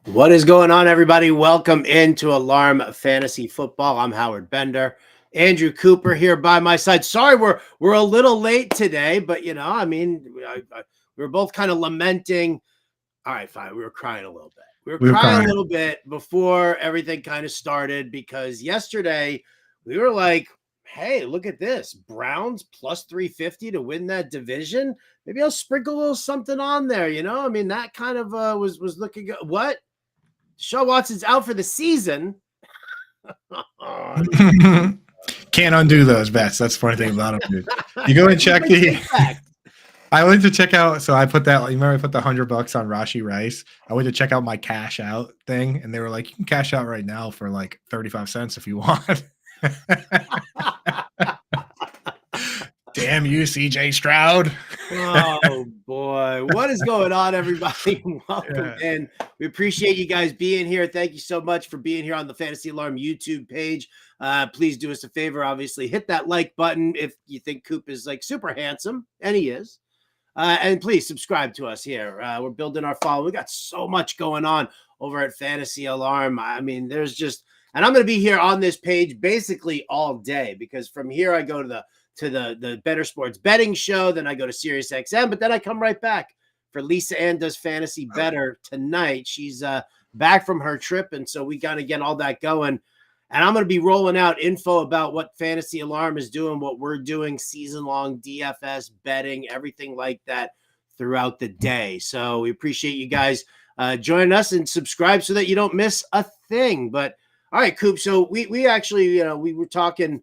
What is going on, everybody? Welcome into Alarm Fantasy Football. I'm Howard Bender. Andrew Cooper here by my side. Sorry, we're a little late today, but we were both kind of lamenting. All right, fine. We were crying a little bit. We were crying a little bit before everything kind of started because yesterday we were like, hey, look at this. Browns plus 350 to win that division. Maybe I'll sprinkle a little something on there, that kind of was looking good. What? Deshaun Watson's out for the season. Can't undo those bets. That's the funny thing about them, dude. You go and check I went to check out. So I put that. You remember I put the $100 on Rashi Rice. I went to check out my cash out thing, and they were like, "You can cash out right now for like 35 cents if you want." Damn you, CJ Stroud. Oh boy, what is going on, everybody? Welcome in. We appreciate you guys being here. Thank you so much for being here on the Fantasy Alarm YouTube page. Please do us a favor. Obviously, hit that like button if you think Coop is like super handsome, and he is. And please subscribe to us here. We're building our following. We got so much going on over at Fantasy Alarm. I mean, there's just, and I'm going to be here on this page basically all day because from here I go to the Better Sports Betting Show. Then I go to Sirius XM, but then I come right back for Lisa Ann Does Fantasy Better tonight. She's back from her trip, and so we got to get all that going. And I'm going to be rolling out info about what Fantasy Alarm is doing, what we're doing, season-long DFS betting, everything like that throughout the day. So we appreciate you guys joining us and subscribe so that you don't miss a thing. But all right, Coop. So we actually, we were talking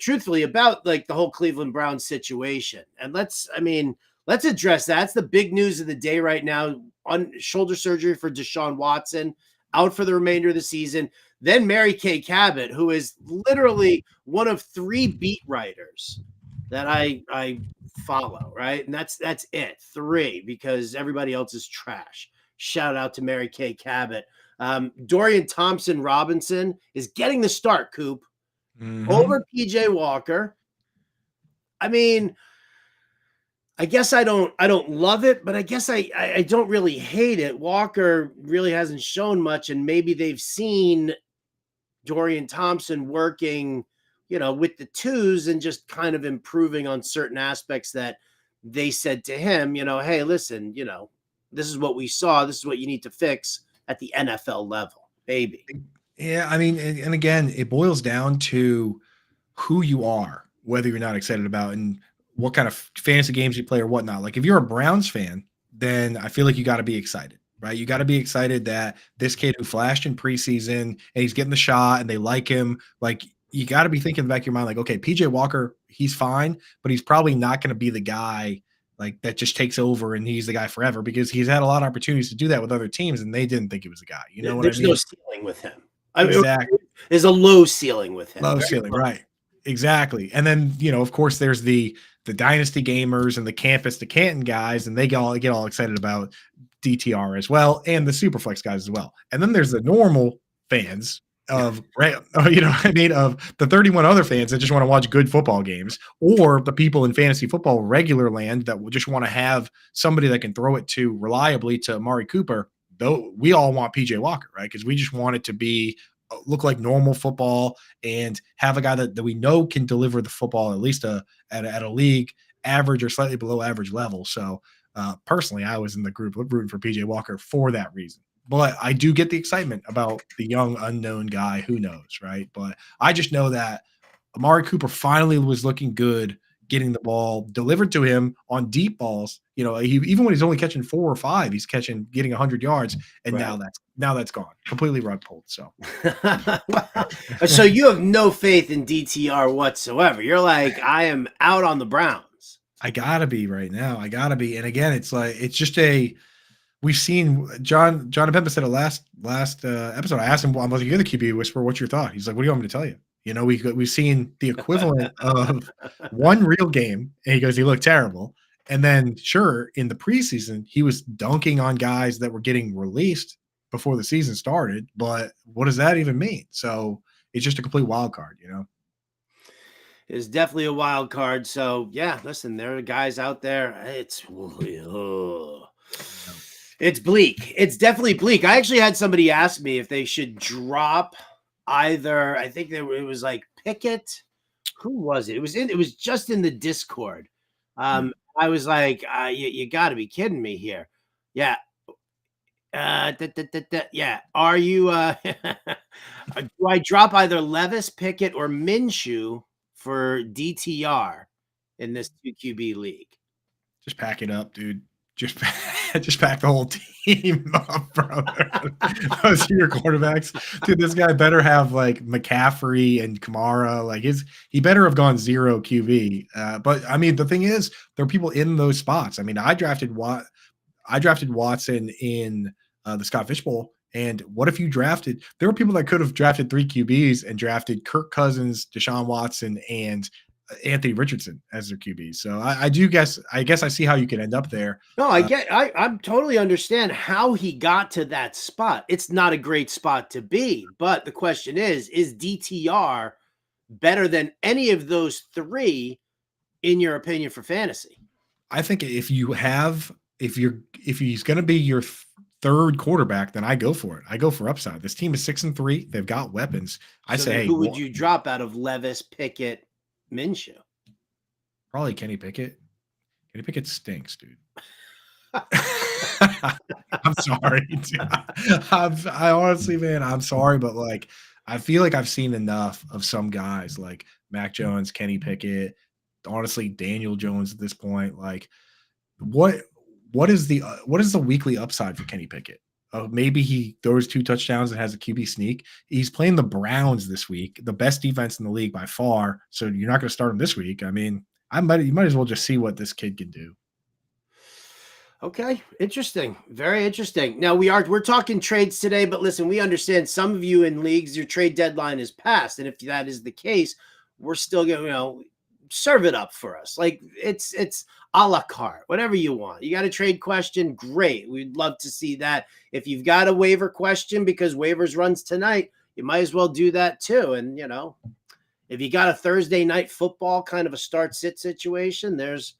truthfully about like the whole Cleveland Browns situation. And let's address that. It's the big news of the day right now. On shoulder surgery for Deshaun Watson, out for the remainder of the season. Then Mary Kay Cabot, who is literally one of 3 beat writers that I follow, right? And that's it. 3, because everybody else is trash. Shout out to Mary Kay Cabot. Dorian Thompson-Robinson is getting the start, Coop. Over PJ Walker. I mean, I guess I don't love it, but I guess I don't really hate it. Walker really hasn't shown much, and maybe they've seen Dorian Thompson working, with the twos and just kind of improving on certain aspects that they said to him, hey, listen, this is what we saw. This is what you need to fix at the NFL level, baby. Yeah, I mean, and again, it boils down to who you are, whether you're not excited about and what kind of fantasy games you play or whatnot. Like if you're a Browns fan, then I feel like you got to be excited, right? You got to be excited that this kid who flashed in preseason and he's getting the shot and they like him. Like you got to be thinking in the back of your mind, like, okay, PJ Walker, he's fine, but he's probably not going to be the guy like that just takes over and he's the guy forever because he's had a lot of opportunities to do that with other teams and they didn't think he was the guy. You know what I mean? There's no ceiling with him. Exactly. There's a low ceiling with him. Low ceiling, right. Exactly. And then, of course, there's the dynasty gamers and the campus to Canton guys, and they get all excited about DTR as well, and the Superflex guys as well. And then there's the normal fans of, of the 31 other fans that just want to watch good football games, or the people in fantasy football regular land that just want to have somebody that can throw it to reliably to Amari Cooper. Though we all want PJ Walker, right? Because we just want it to be look like normal football and have a guy that we know can deliver the football at least at a league average or slightly below average level. So personally, I was in the group rooting for PJ Walker for that reason. But I do get the excitement about the young unknown guy. Who knows, right? But I just know that Amari Cooper finally was looking good, getting the ball delivered to him on deep balls. Even when he's only catching 4 or 5, he's getting 100 yards, and right. now that's gone, completely rug pulled. So, so you have no faith in DTR whatsoever. You're like, I am out on the Browns. I gotta be right now. I gotta be, and again, it's like it's just we've seen John Pemba said it last episode. I asked him, "Well, you're the QB whisperer. What's your thought?" He's like, "What do you want me to tell you?" We've seen the equivalent of one real game, and he goes, he looked terrible. And then, sure, in the preseason, he was dunking on guys that were getting released before the season started. But what does that even mean? So it's just a complete wild card, It's definitely a wild card. So, yeah, listen, there are guys out there. It's It's bleak. It's definitely bleak. I actually had somebody ask me if they should drop either. I think it was like Pickett. Who was it? It was just in the Discord. I was like, you got to be kidding me here. Yeah. Yeah. Are you? Do I drop either Levis, Pickett, or Minshew for DTR in this 2 QB league? Just pack it up, dude. Just pack the whole team up, brother. Those are your quarterbacks. Dude, this guy better have like McCaffrey and Kamara. Like he better have gone 0 QB. But I mean, the thing is, there are people in those spots. I mean, I drafted Watson in the Scott Fish Bowl. And what if you drafted? There were people that could have drafted 3 QBs and drafted Kirk Cousins, Deshaun Watson, and Anthony Richardson as their QB. So I guess I see how you can end up there. No, I totally understand how he got to that spot. It's not a great spot to be, but the question is DTR better than any of those 3 in your opinion for fantasy? I think if he's going to be your third quarterback, then I go for it. I go for upside. This team is 6-3. They've got weapons. I say, who would you drop out of Levis, Pickett, Minshew? Probably Kenny Pickett. Kenny Pickett stinks, dude. I'm sorry. I honestly, man, I'm sorry, but like, I feel like I've seen enough of some guys like Mac Jones, Kenny Pickett, honestly, Daniel Jones at this point. Like, what is the weekly upside for Kenny Pickett? Maybe he throws 2 touchdowns and has a QB sneak. He's playing the Browns this week, the best defense in the league by far. So you're not going to start him this week. I mean, you might as well just see what this kid can do. Okay, interesting. Very interesting. Now we're talking trades today, but listen, we understand some of you in leagues, your trade deadline is passed, and if that is the case, we're still going to serve it up for us. Like it's a la carte, whatever you want. You got a trade question, great. We'd love to see that. If you've got a waiver question because waivers runs tonight, you might as well do that too. And if you got a Thursday night football kind of a start sit situation, there's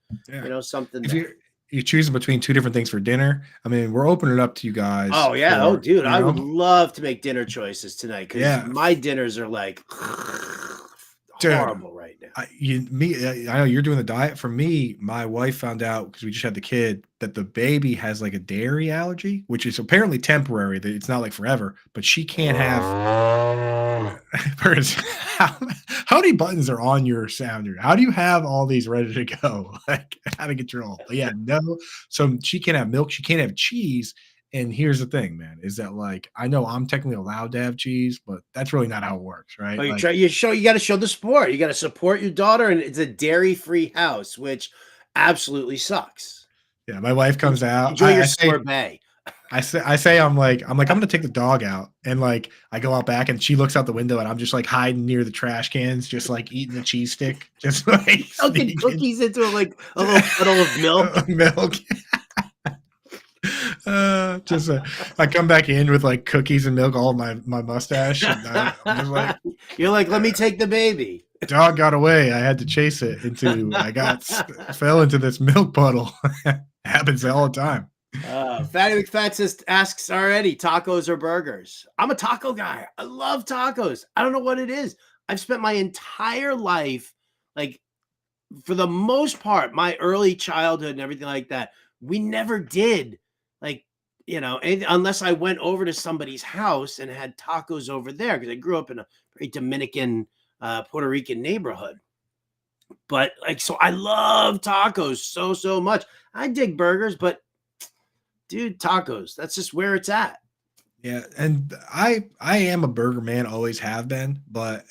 something there. You're choosing between 2 different things for dinner. I mean, we're opening it up to you guys. Oh yeah. Dude, I would love to make dinner choices tonight because my dinners are like horrible right now. I know you're doing the diet. For me, my wife found out because we just had the kid that the baby has like a dairy allergy, which is apparently temporary. That it's not like forever, but she can't have. How many buttons are on your sounder? How do you have all these ready to go? Like out of control. But yeah, no. So she can't have milk. She can't have cheese. And here's the thing, man, is that like I know I'm technically allowed to have cheese, but that's really not how it works, right? Oh, you got to show the support. You got to support your daughter, and it's a dairy-free house, which absolutely sucks. Yeah, my wife comes out. Enjoy your sorbet. I'm gonna take the dog out, and like I go out back, and she looks out the window, and I'm just like hiding near the trash cans, just like eating the cheese stick, just like soaking cookies into like a little puddle of milk. Milk. I come back in with like cookies and milk all of my mustache. And I'm just like, you're like, let me take the baby. Dog got away. I had to chase it fell into this milk puddle. Happens all the time. Fatty McFat asks already, tacos or burgers? I'm a taco guy. I love tacos. I don't know what it is. I've spent my entire life, like for the most part, my early childhood and everything like that, we never did like, unless I went over to somebody's house and had tacos over there because I grew up in a very Dominican, Puerto Rican neighborhood. But like, so I love tacos so much. I dig burgers, but dude, tacos, that's just where it's at. Yeah, and I am a burger man, always have been, but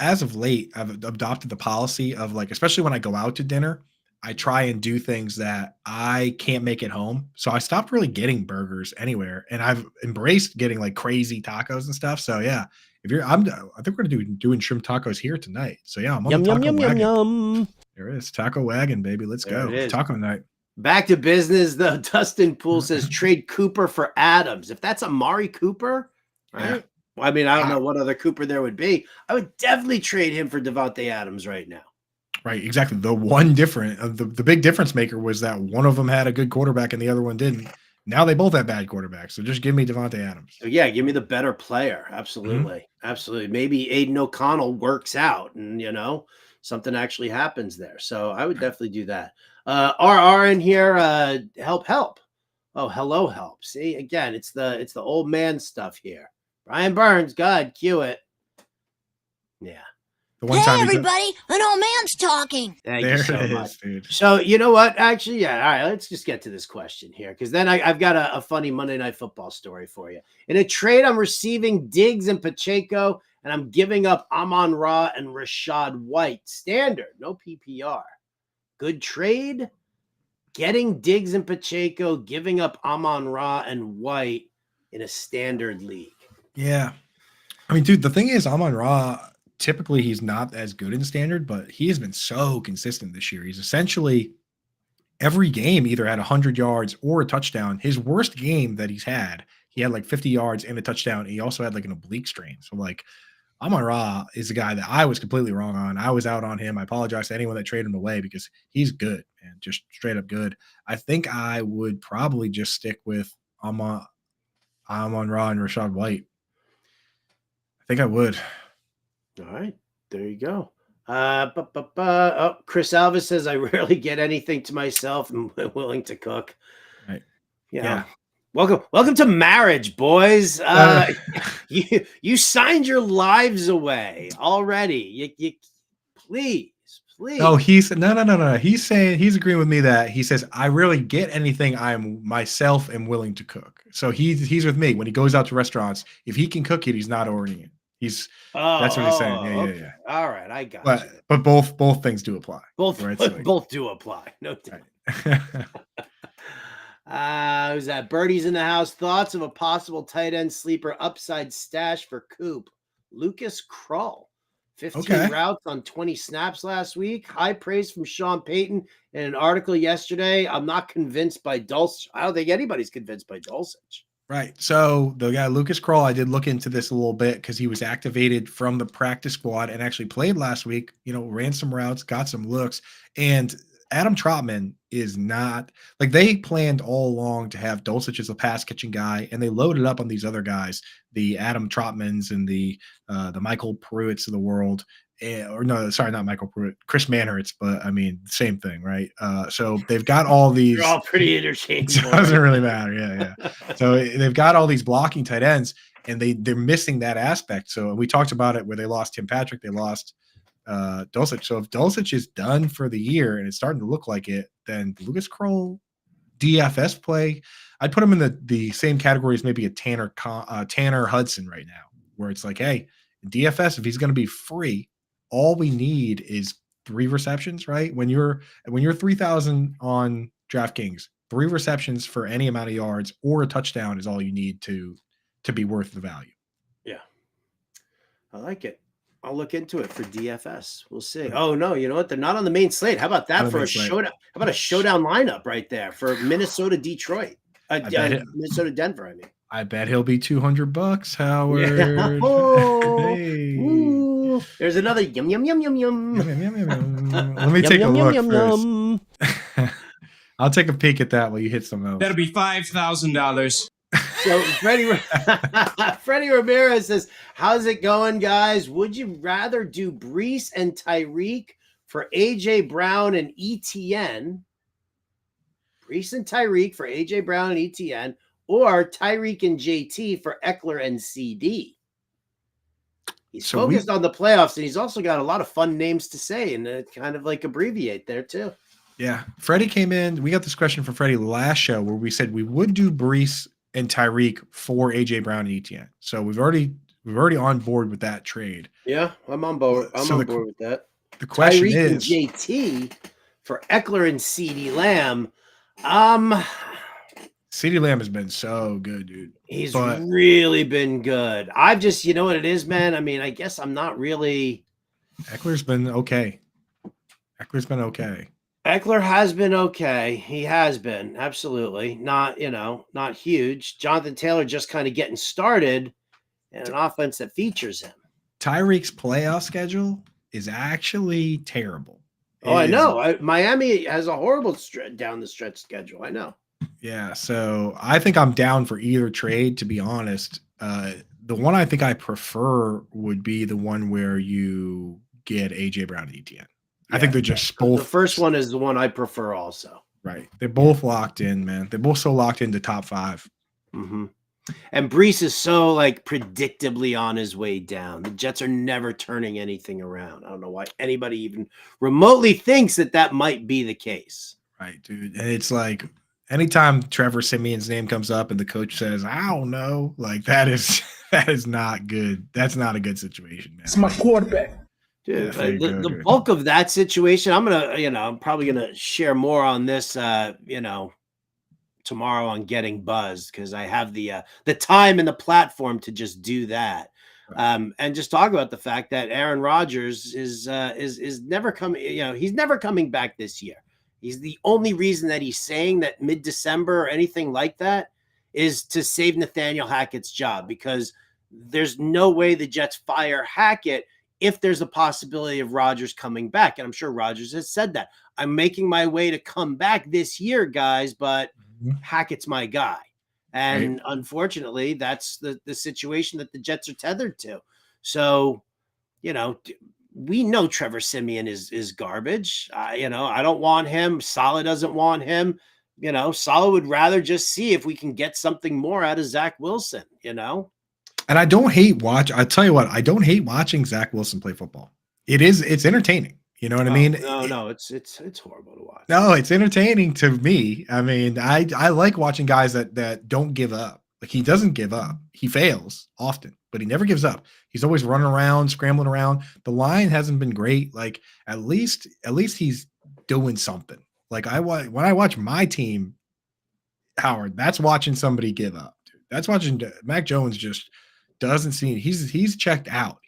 as of late, I've adopted the policy of like, especially when I go out to dinner, I try and do things that I can't make at home. So I stopped really getting burgers anywhere, and I've embraced getting like crazy tacos and stuff. So yeah, I think we're gonna doing shrimp tacos here tonight. So yeah, I'm on the taco wagon. Yum. There it is, taco wagon, baby. Let's go. Taco night. Back to business, though. Dustin Poole says trade Cooper for Adams. If that's Amari Cooper, right? Yeah. Well, I mean, I don't know what other Cooper there would be. I would definitely trade him for Devontae Adams right now. Right, exactly. The big difference maker was that one of them had a good quarterback and the other one didn't. Now they both have bad quarterbacks, so just give me Devontae Adams. So yeah, give me the better player. Absolutely. Absolutely. Maybe Aiden O'Connell works out and, something actually happens there. So I would definitely do that. RR in here, help. Oh, hello, help. See, again, it's the old man stuff here. Brian Burns, God, cue it. Yeah. The one Hey, time everybody, an old man's talking. Thank there you so it much. is, dude. So you know what? Actually, yeah. All right, let's just get to this question here, because then I've got a funny Monday Night Football story for you. In a trade, I'm receiving Diggs and Pacheco, and I'm giving up Amon-Ra and Rashad White. Standard, no PPR. Good trade. Getting Diggs and Pacheco, giving up Amon-Ra and White in a standard league. Yeah. I mean, dude, the thing is, Amon-Ra, typically he's not as good in standard, but he has been so consistent this year. He's essentially every game either had 100 yards or a touchdown. His worst game that he had like 50 yards and a touchdown. He also had like an oblique strain. So like Amon-Ra is a guy that I was completely wrong on. I was out on him. I apologize to anyone that traded him away because he's good and just straight up good. I think I would probably just stick with Amon-Ra and Rashad White. I think I would. All right, there you go. Oh, Chris Alvis says, I rarely get anything to myself. I'm willing to cook. Right. Yeah. Welcome to marriage, boys. You signed your lives away already. You please. No, no. He's saying, he's agreeing with me that he says, I rarely get anything I'm myself am willing to cook. So he's with me when he goes out to restaurants. If he can cook it, he's not ordering it. That's what he's saying. Yeah. All right, I got you. But both things do apply. Both do apply. No doubt. Right. Who's that? Birdie's in the house. Thoughts of a possible tight end sleeper upside stash for Coop? Lucas Krull. 15 routes on 20 snaps last week. High praise from Sean Payton in an article yesterday. I'm not convinced by Dulcich. I don't think anybody's convinced by Dulcich. Right. So the guy, Lucas Krull, I did look into this a little bit because he was activated from the practice squad and actually played last week, ran some routes, got some looks. And Adam Trotman is not like they planned all along to have Dulcich as a pass catching guy, and they loaded up on these other guys, the Adam Trotmans and the Michael Pruitts of the world. Or no, sorry, not Michael Pruitt, Chris Manhertz, but I mean, same thing, right? So they've got all these. They're all pretty interchangeable. It doesn't really matter. Yeah. So they've got all these blocking tight ends, and they're missing that aspect. So we talked about it where they lost Tim Patrick, they lost Dulcich. So if Dulcich is done for the year and it's starting to look like it, then Lucas Krull DFS play, I'd put him in the same category as maybe a Tanner Hudson right now, where it's like, hey, DFS, if he's going to be free, all we need is 3 receptions, right? When you're 3,000 on DraftKings, 3 receptions for any amount of yards or a touchdown is all you need to be worth the value. Yeah. I like it. I'll look into it for DFS. We'll see. Oh no, you know what? They're not on the main slate. How about that for a showdown? How about a showdown lineup right there for Minnesota, Detroit, Minnesota, Denver? I mean, I bet he'll be $200, Howard. Yeah. Oh, hey. There's another yum. Let me take a look first. I'll take a peek at that while you hit some else. That'll be $5,000. So Freddie Ramirez says, how's it going, guys? Would you rather do Brees and Tyreek for AJ Brown and ETN? Brees and Tyreek for AJ Brown and ETN, or Tyreek and JT for Eckler and CD? He's focused on the playoffs, and he's also got a lot of fun names to say and kind of like abbreviate there too. Yeah. Freddie came in. We got this question from Freddie last show where we said we would do Brees and Tyreek for AJ Brown and ETN. So we've already on board with that trade. Yeah, I'm on board. I'm on board with that. The question Tyreek is and JT for Eckler and CeeDee Lamb. CeeDee Lamb has been so good, dude. He's really been good. I've just, you know what it is, man? I mean, I guess I'm not really. Eckler's been okay. Eckler has been okay. He has been. Absolutely. Not huge. Jonathan Taylor just kind of getting started in an offense that features him. Tyreek's playoff schedule is actually terrible. I know. Miami has a horrible down the stretch schedule. I know. Yeah, so I think I'm down for either trade, to be honest. The one I think I prefer would be the one where you get AJ Brown and ETN. I think Yeah. they're just The both first one is the one I prefer also. right. They're both locked in, man. They're both so locked into top 5. Mm-hmm. And Brees is so like predictably on his way down. The Jets are never turning anything around. I don't know why anybody even remotely thinks that that might be the case. Right, dude. And it's like anytime Trevor Simeon's name comes up and the coach says, I don't know, like that is not good. That's not a good situation, man. It's my quarterback. Dude, Yeah, the bulk of that situation, I'm probably gonna share more on this tomorrow on Getting Buzzed, because I have the time and the platform to just do that. And just talk about the fact that Aaron Rodgers is never coming, he's never coming back this year. He's the only reason that he's saying that mid-December or anything like that is to save Nathaniel Hackett's job, because there's no way the Jets fire Hackett if there's a possibility of Rodgers coming back. And I'm sure Rodgers has said that. I'm making my way to come back this year, guys, but Hackett's my guy. And unfortunately, that's the situation that the Jets are tethered to. So, we know Trevor Simeon is garbage. I don't want him. Saleh doesn't want him. Saleh would rather just see if we can get something more out of Zach Wilson, And I don't hate I tell you what, I don't hate watching Zach Wilson play football. It's entertaining. You know what I mean? No, it's horrible to watch. No, it's entertaining to me. I mean, I like watching guys that don't give up. Like, he doesn't give up. He fails often, but he never gives up. He's always running around, scrambling around. The line hasn't been great. Like, at least he's doing something. Like, when I watch my team, Howard, that's watching somebody give up. Dude. That's watching Mac Jones just doesn't seem he's checked out.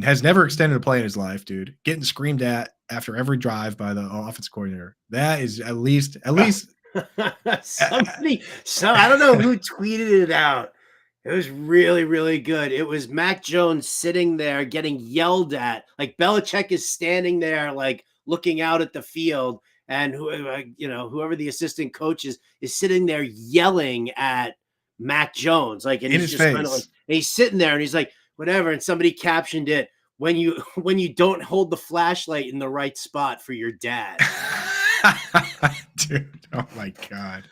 Has never extended a play in his life, dude. Getting screamed at after every drive by the offense coordinator. That is at least somebody. So I don't know who tweeted it out. It was really, really good. It was Mac Jones sitting there getting yelled at. Like, Belichick is standing there, like, looking out at the field, and whoever the assistant coach is sitting there yelling at Mac Jones, like, and in he's his just face. kind of like, and he's sitting there and he's like, whatever. And somebody captioned it, when you don't hold the flashlight in the right spot for your dad. Dude, oh my god.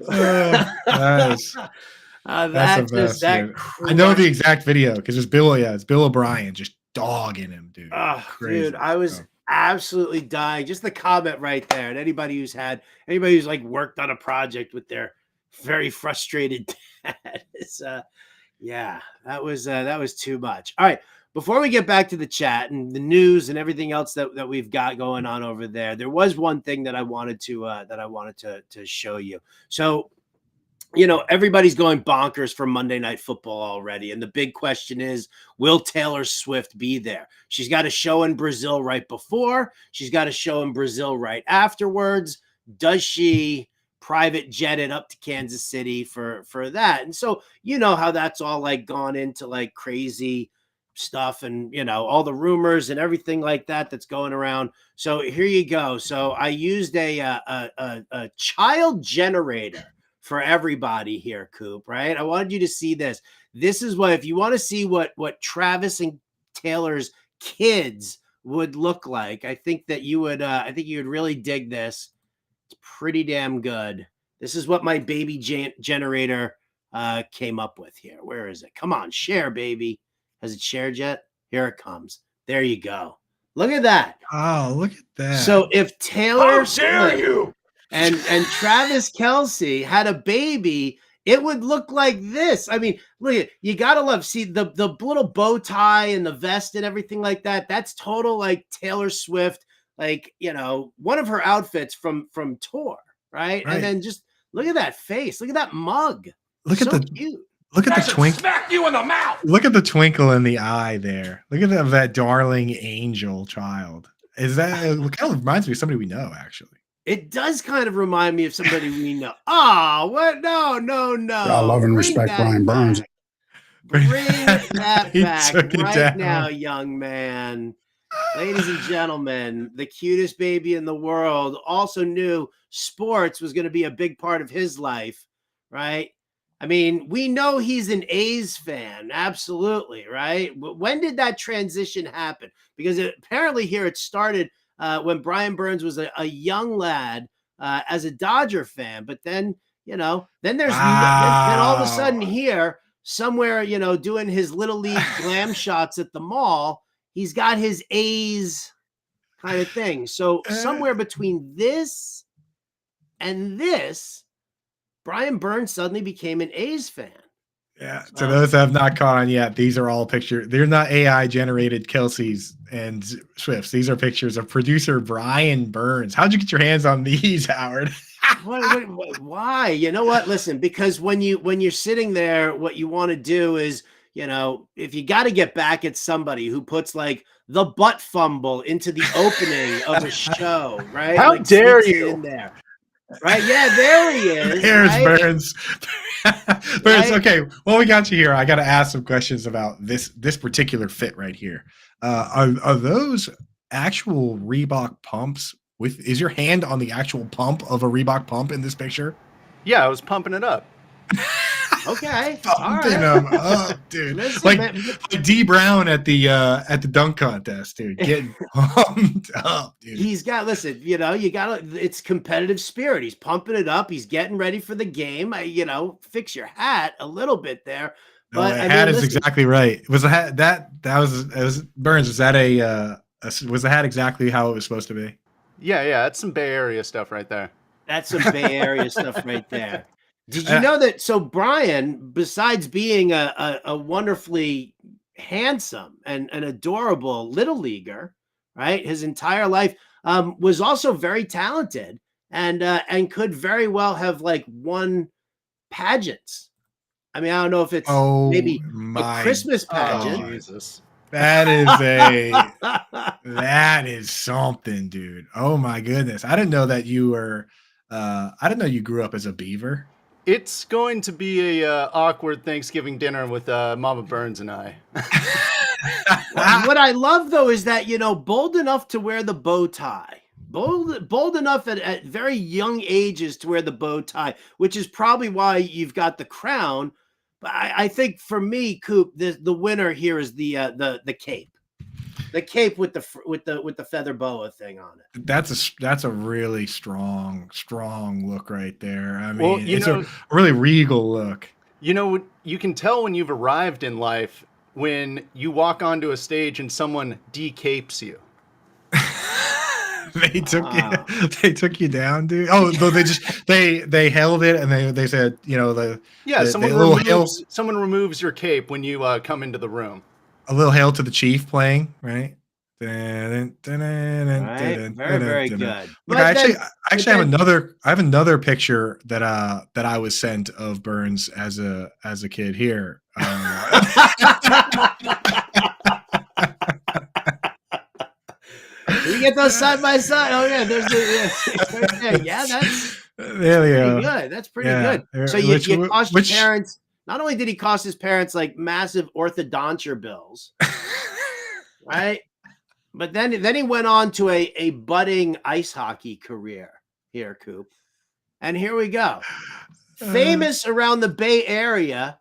That's the best, I know the exact video because it's Bill O'Brien just dogging him, dude. Oh, dude, I was absolutely dying. Just the comment right there. And anybody who's like worked on a project with their very frustrated dad is that was too much. All right. Before we get back to the chat and the news and everything else that we've got going on over there was one thing that I wanted to show you. So, everybody's going bonkers for Monday Night Football already. And the big question is, will Taylor Swift be there? She's got a show in Brazil right before. She's got a show in Brazil right afterwards. Does she private jet it up to Kansas City for that? And so, how that's all like gone into like crazy stuff and, all the rumors and everything like that's going around. So here you go. So I used a child generator for everybody here, Coop, right? I wanted you to see this. This is if you want to see what Travis and Taylor's kids would look like, I think that you would really dig this. It's pretty damn good. This is what my baby generator came up with here. Where is it? Come on, share, baby. Has it shared yet? Here it comes. There you go. Look at that. Oh, look at that. So if Taylor and Travis Kelce had a baby, it would look like this. I mean, look at you. Gotta love the little bow tie and the vest and everything like that. That's total like Taylor Swift, like one of her outfits from tour, right? And then just look at that face. Look at that mug. Look at the cute. Look at the twinkle. Smack you in the mouth. Look at the twinkle in the eye there. Look at that darling angel child. Is that it kind of reminds me of somebody we know, actually. It does kind of remind me of somebody we know. Oh, what? No. I love and respect Brian Burns. Bring that back right now, young man. Ladies and gentlemen, the cutest baby in the world also knew sports was going to be a big part of his life, right? I mean, we know he's an A's fan, absolutely, right? When did that transition happen? Because apparently here it started when Brian Burns was a young lad as a Dodger fan, but then then there's then all of a sudden here somewhere doing his little league glam shots at the mall, he's got his A's kind of thing. So somewhere between this and this, Brian Burns suddenly became an A's fan. Yeah. To those that have not caught on yet, these are all pictures. They're not AI generated Kelseys and Swifts. These are pictures of producer Brian Burns. How'd you get your hands on these, Howard? Why? You know what? Listen, because when you're sitting there, what you want to do is, if you got to get back at somebody who puts like the butt fumble into the opening of a show, right? How like, dare you? In there. Right? Yeah, there he is. There's right? Burns. Burns. Right? Okay. Well, we got you here. I got to ask some questions about this particular fit right here. Are those actual Reebok pumps? Is your hand on the actual pump of a Reebok pump in this picture? Yeah, I was pumping it up. Okay. Pumping them up, dude. Listen, like D Brown at the dunk contest, dude. Getting pumped up, dude. He's got it's competitive spirit. He's pumping it up. He's getting ready for the game. Fix your hat a little bit there. But the hat is exactly right. Was the hat that was Burns? Was that was the hat exactly how it was supposed to be? Yeah, that's some Bay Area stuff right there. That's some Bay Area stuff right there. Did you know that? So Brian, besides being a wonderfully handsome and an adorable little leaguer, right, his entire life, was also very talented and could very well have like won pageants. I mean, I don't know if it's maybe a Christmas pageant. Oh, Jesus. That is something, dude. Oh my goodness. I didn't know that you were I didn't know you grew up as a Beaver. It's going to be a awkward Thanksgiving dinner with Mama Burns and I. What I love though is that bold enough to wear the bow tie. Bold enough at very young ages to wear the bow tie, which is probably why you've got the crown. But I think for me, Coop, the winner here is the cape, with the feather boa thing on it. That's a really strong look right there. I mean, well, it's a really regal look. You can tell when you've arrived in life when you walk onto a stage and someone decapes you. They took you down, dude. Oh, they held it and they said, someone removes your cape when you come into the room. A little hail to the chief playing, right? Right. Very good. Look, I have another picture that I was sent of Burns as a kid here. We get those side by side. Oh yeah, there's that's there we go. Good. That's pretty good. So you cost your parents. Not only did he cost his parents like massive orthodonture bills, right? But then he went on to a budding ice hockey career here, Coop. And here we go. Famous around the Bay Area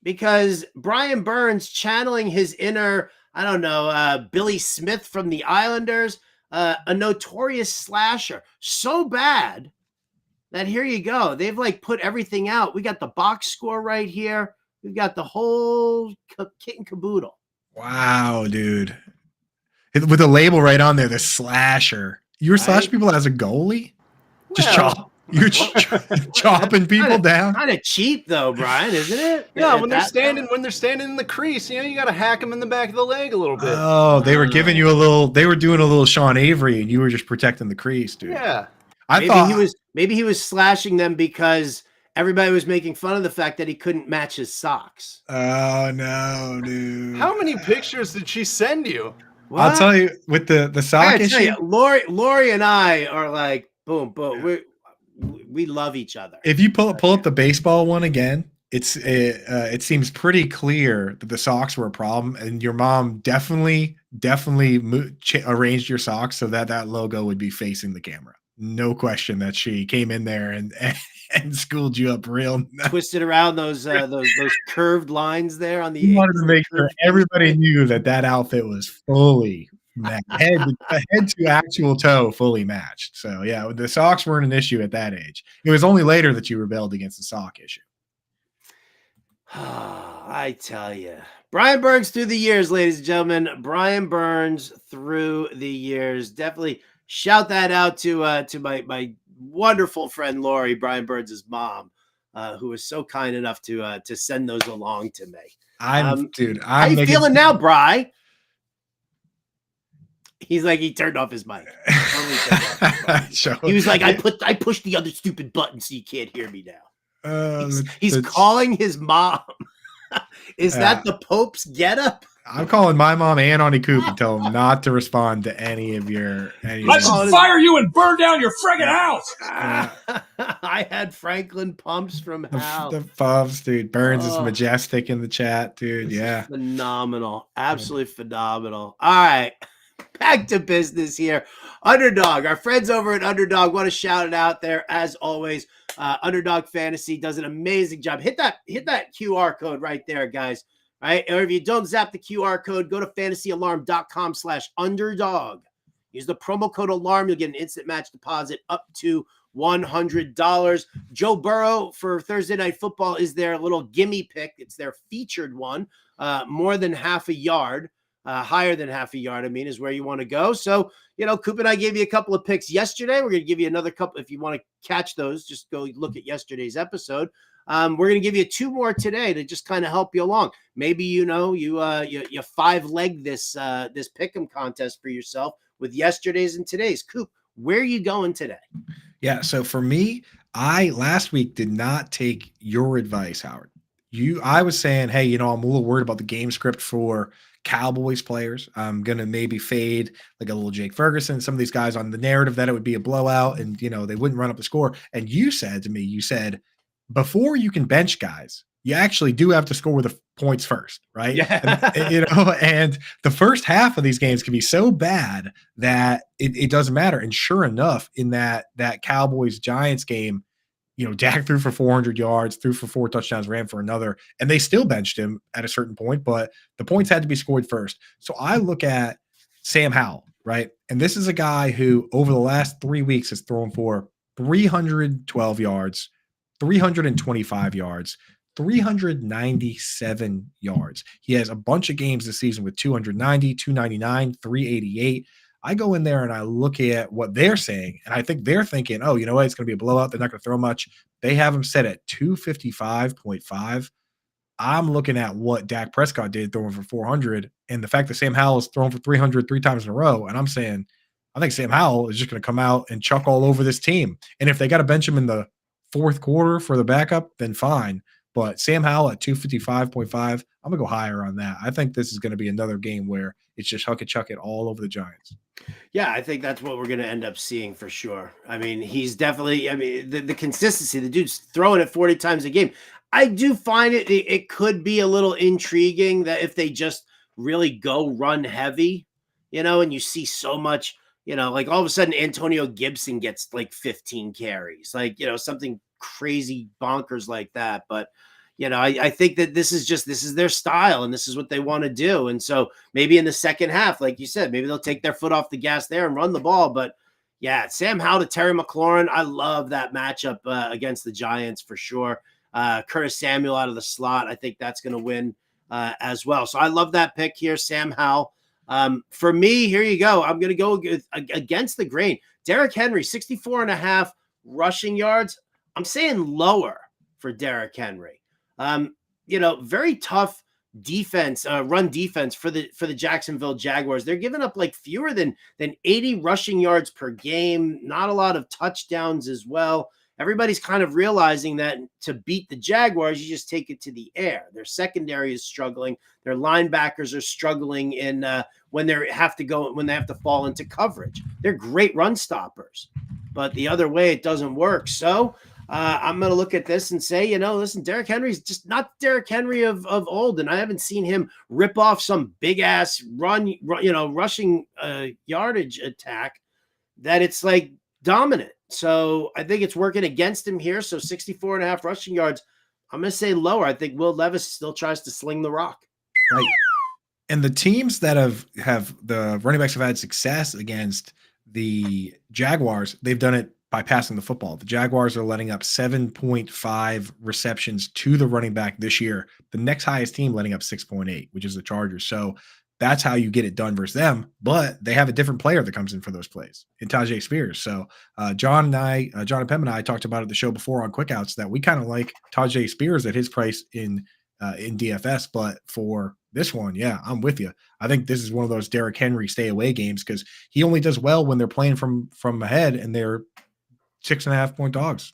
because Brian Burns channeling his inner, I don't know, Billy Smith from the Islanders, a notorious slasher. So bad that here you go. They've like put everything out. We got the box score right here. We've got the whole kit and caboodle. Wow, dude. With a label right on there, the slasher. You were slashing people as a goalie? You're chopping people down. Kind of cheap though, Brian, isn't it? Yeah, when they're standing in the crease, you got to hack them in the back of the leg a little bit. Oh, they were giving you they were doing a little Sean Avery, and you were just protecting the crease, dude. Yeah. Maybe he was slashing them because everybody was making fun of the fact that he couldn't match his socks. Oh no, dude! How many pictures did she send you? What? I'll tell you with the sock issue. Lori and I are like boom. We love each other. If you pull up the baseball one again, it seems pretty clear that the socks were a problem, and your mom definitely definitely arranged your socks so that that logo would be facing the camera. No question that she came in there and schooled you up real. Twisted around those curved lines there on the. You wanted to make sure everybody knew that that outfit was fully head to actual toe fully matched. So yeah, the socks weren't an issue at that age. It was only later that you rebelled against the sock issue. I tell you, Brian Burns through the years, ladies and gentlemen. Brian Burns through the years. Definitely shout that out to my wonderful friend Lori, Brian Burns' mom, who was so kind enough to send those along to me. How you feeling now, Bri? He's like, he turned off his mic. He was like, I pushed the other stupid button so you can't hear me now. He's calling his mom. Is that the Pope's getup? I'm calling my mom and Auntie Coop and tell them not to respond to any of your. Let's fire you and burn down your friggin' house. I had Franklin Pumps from Hal. The Pumps, dude. Burns is majestic in the chat, dude. Yeah, phenomenal, absolutely phenomenal. All right. Back to business here. Underdog, our friends over at Underdog, want to shout it out there as always. Underdog Fantasy does an amazing job. Hit that QR code right there, guys. All right, or if you don't zap the QR code, go to fantasyalarm.com/underdog. Use the promo code alarm. You'll get an instant match deposit up to $100. Joe Burrow for Thursday Night Football is their little gimme pick. It's their featured one. More than half a yard. Higher than half a yard, is where you want to go. So, Coop and I gave you a couple of picks yesterday. We're going to give you another couple. If you want to catch those, just go look at yesterday's episode. We're going to give you two more today to just kind of help you along. Maybe, you 5-leg this pick'em contest for yourself with yesterday's and today's. Coop, where are you going today? Yeah. So for me, I last week did not take your advice, Howard. I was saying, hey, I'm a little worried about the game script for Cowboys players. I'm going to maybe fade like a little Jake Ferguson, some of these guys on the narrative that it would be a blowout and, they wouldn't run up the score. And you said to me, before you can bench guys, you actually do have to score the points first, right? Yeah. And the first half of these games can be so bad that it doesn't matter. And sure enough, in that Cowboys-Giants game, Dak threw for 400 yards, threw for 4 touchdowns, ran for another, and they still benched him at a certain point, but the points had to be scored first. So I look at Sam Howell, right? And this is a guy who over the last 3 weeks has thrown for 312 yards, 325 yards, 397 yards. He has a bunch of games this season with 290, 299, 388. I go in there and I look at what they're saying, and I think they're thinking, oh, you know what? It's going to be a blowout. They're not going to throw much. They have him set at 255.5. I'm looking at what Dak Prescott did throwing for 400, and the fact that Sam Howell is throwing for 300 3 times in a row, and I'm saying, I think Sam Howell is just going to come out and chuck all over this team. And if they got to bench him in the fourth quarter for the backup, then fine. But Sam Howell at 255.5, I'm going to go higher on that. I think this is going to be another game where it's just huck it, chuck it all over the Giants. Yeah, I think that's what we're going to end up seeing for sure. He's definitely, the consistency, the dude's throwing it 40 times a game. I do find it could be a little intriguing that if they just really go run heavy, and you see so much, like all of a sudden Antonio Gibson gets like 15 carries, like, something crazy bonkers like that. But I think that this is their style and this is what they want to do. And so maybe in the second half, like you said, maybe they'll take their foot off the gas there and run the ball. But yeah, Sam Howell to Terry McLaurin. I love that matchup against the Giants for sure. Curtis Samuel out of the slot. I think that's going to win as well. So I love that pick here, Sam Howell. For me, here you go. I'm going to go against the grain. Derrick Henry, 64.5 rushing yards. I'm saying lower for Derrick Henry. Very tough defense, run defense for the Jacksonville Jaguars. They're giving up like fewer than 80 rushing yards per game. Not a lot of touchdowns as well. Everybody's kind of realizing that to beat the Jaguars, you just take it to the air. Their secondary is struggling. Their linebackers are struggling when they have to fall into coverage. They're great run stoppers, but the other way it doesn't work. So I'm going to look at this and say, listen, Derrick Henry's just not Derrick Henry of old, and I haven't seen him rip off some big ass rushing yardage attack that it's like dominant. So I think it's working against him here. So 64.5 rushing yards. I'm going to say lower. I think Will Levis still tries to sling the rock. Right. And the teams that have the running backs have had success against the Jaguars, they've done it by passing the football. The Jaguars are letting up 7.5 receptions to the running back this year. The next highest team letting up 6.8, which is the Chargers. So that's how you get it done versus them. But they have a different player that comes in for those plays in Tajay Spears. So John and Pem and I talked about it the show before on Quick Outs that we kind of like Tajay Spears at his price in DFS. But for this one, yeah, I'm with you. I think this is one of those Derrick Henry stay away games because he only does well when they're playing from ahead and they're 6.5 point dogs.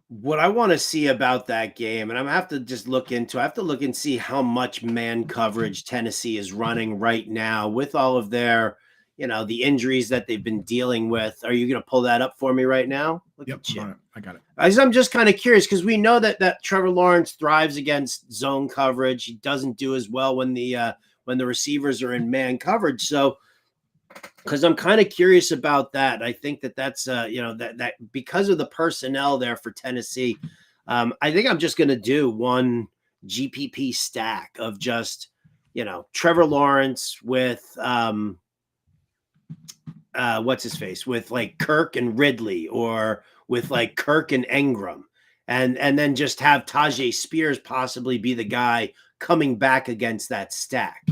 What I want to see about that game, and I'm have to just look into, I have to look and see how much man coverage Tennessee is running right now with all of their, the injuries that they've been dealing with. Are you going to pull that up for me right now? Yep, I got it. I'm just kind of curious because we know that Trevor Lawrence thrives against zone coverage. He doesn't do as well when the receivers are in man coverage. So, because I'm kind of curious about that. I think that's that because of the personnel there for Tennessee, I think I'm just going to do one GPP stack of just Trevor Lawrence with what's his face with like Kirk and Ridley or with like Kirk and Engram, and then just have Tajay Spears possibly be the guy coming back against that stack.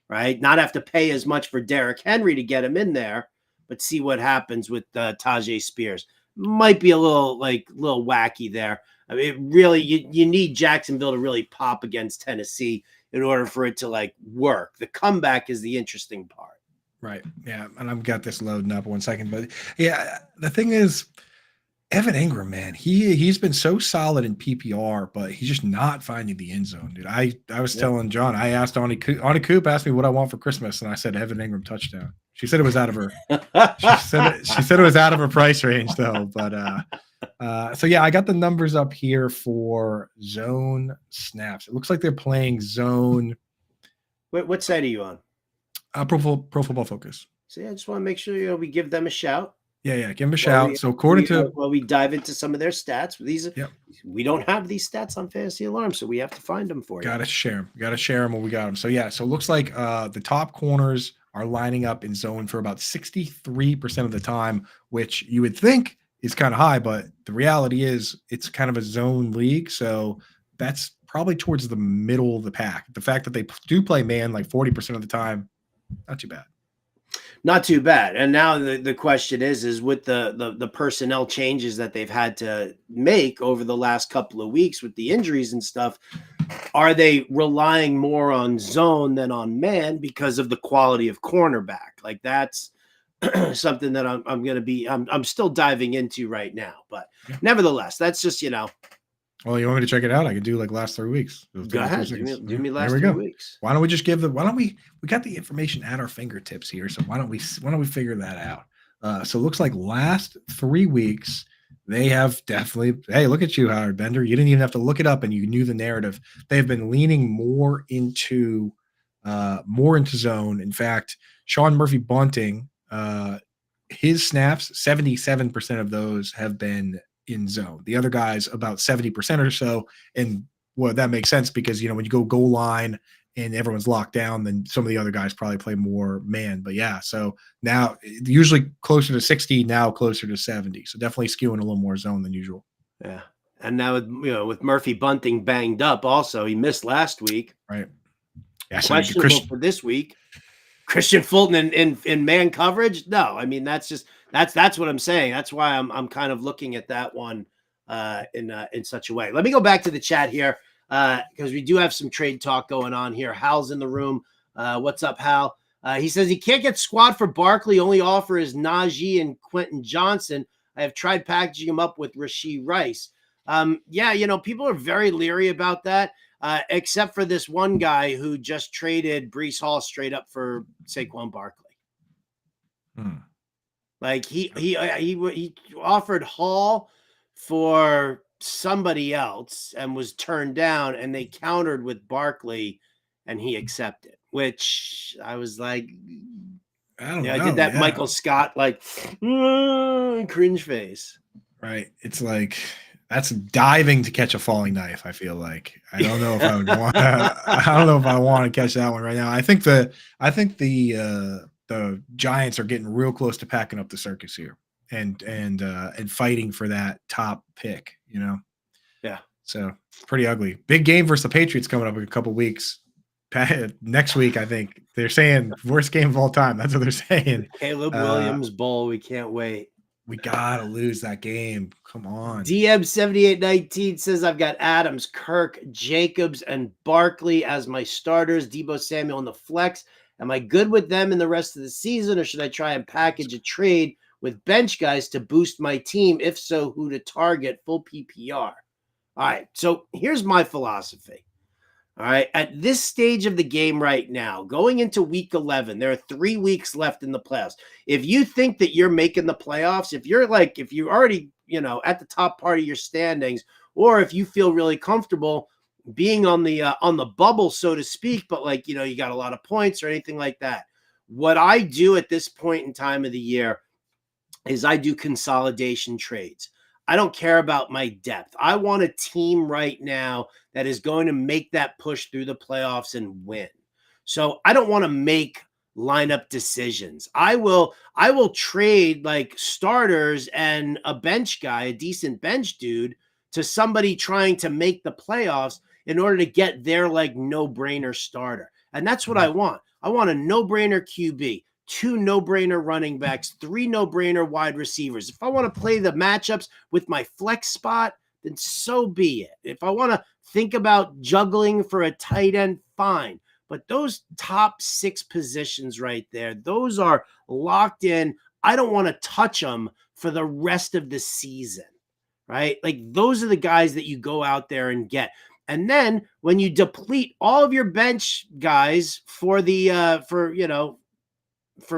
Right, not have to pay as much for Derrick Henry to get him in there, but see what happens with Tajay Spears. Might be a little wacky there. I mean, really, you need Jacksonville to really pop against Tennessee in order for it to like work. The comeback is the interesting part. Right. Yeah, and I've got this loading up 1 second, but yeah, the thing is, Evan Engram, man, he's been so solid in PPR, but he's just not finding the end zone, dude. I was telling John, I asked Ani Coop asked me what I want for Christmas, and I said Evan Engram touchdown. She said it was out of her. she said it was out of her price range though. But so yeah, I got the numbers up here for zone snaps. It looks like they're playing zone. What site are you on? Pro Football Focus. So yeah, I just want to make sure we give them a shout. Yeah, give them a shout. So according to we dive into some of their stats, we don't have these stats on Fantasy Alarm, so we have to find them for you. Got to share them when we got them. So yeah, so it looks like the top corners are lining up in zone for about 63% of the time, which you would think is kind of high, but the reality is it's kind of a zone league, so that's probably towards the middle of the pack. The fact that they do play man like 40% of the time, not too bad. Not too bad. And now the question is with the personnel changes that they've had to make over the last couple of weeks with the injuries and stuff, are they relying more on zone than on man because of the quality of cornerback? Like that's something that I'm still diving into right now. But nevertheless, that's just, Well, you want me to check it out? I could do like last 3 weeks. Go ahead. Do me last 3 weeks. Why don't we just we got the information at our fingertips here. So why don't we figure that out? So it looks like last 3 weeks, they have definitely, hey, look at you, Howard Bender. You didn't even have to look it up and you knew the narrative. They've been leaning more into zone. In fact, Sean Murphy Bunting, his snaps, 77% of those have been in zone. The other guys about 70% or so. And well, that makes sense because, when you go goal line and everyone's locked down, then some of the other guys probably play more man. But yeah, so now usually closer to 60, now closer to 70. So definitely skewing a little more zone than usual. Yeah. And now with Murphy Bunting banged up also, he missed last week. Right. Yeah, so questionable for this week. Christian Fulton in man coverage? No, I mean that's what I'm saying. That's why I'm kind of looking at that one in such a way. Let me go back to the chat here because we do have some trade talk going on here. Hal's in the room. What's up, Hal? He says he can't get squad for Barkley. Only offer is Najee and Quentin Johnson. I have tried packaging him up with Rashee Rice. People are very leery about that. Except for this one guy who just traded Breece Hall straight up for Saquon Barkley. Like he offered Hall for somebody else and was turned down, and they countered with Barkley and he accepted, which I was like, I don't know. I did that Michael Scott like cringe face. Right. It's like that's diving to catch a falling knife. I feel like I don't know if I would want. I don't know if I want to catch that one right now. I think the Giants are getting real close to packing up the circus here and fighting for that top pick. You know. Yeah. So pretty ugly. Big game versus the Patriots coming up in a couple weeks. Next week, I think they're saying worst game of all time. That's what they're saying. Caleb Williams Bowl. We can't wait. We gotta lose that game. Come on. DM7819 says I've got Adams, Kirk, Jacobs, and Barkley as my starters. Debo Samuel in the flex. Am I good with them in the rest of the season, or should I try and package a trade with bench guys to boost my team? If so, who to target? Full PPR. All right. So here's my philosophy. All right. At this stage of the game right now, going into week 11, there are 3 weeks left in the playoffs. If you think that you're making the playoffs, if you're already, at the top part of your standings, or if you feel really comfortable being on the bubble, so to speak, but you got a lot of points or anything like that. What I do at this point in time of the year is I do consolidation trades. I don't care about my depth. I want a team right now that is going to make that push through the playoffs and win. So I don't want to make lineup decisions. I will trade like starters and a bench guy, a decent bench dude, to somebody trying to make the playoffs in order to get their no-brainer starter. And that's what I want. I want a no-brainer QB. 2 no-brainer running backs, 3 no-brainer wide receivers. If I want to play the matchups with my flex spot, then so be it. If I want to think about juggling for a tight end, fine. But those top 6 positions right there, those are locked in. I don't want to touch them for the rest of the season, right? Those are the guys that you go out there and get. And then when you deplete all of your bench guys for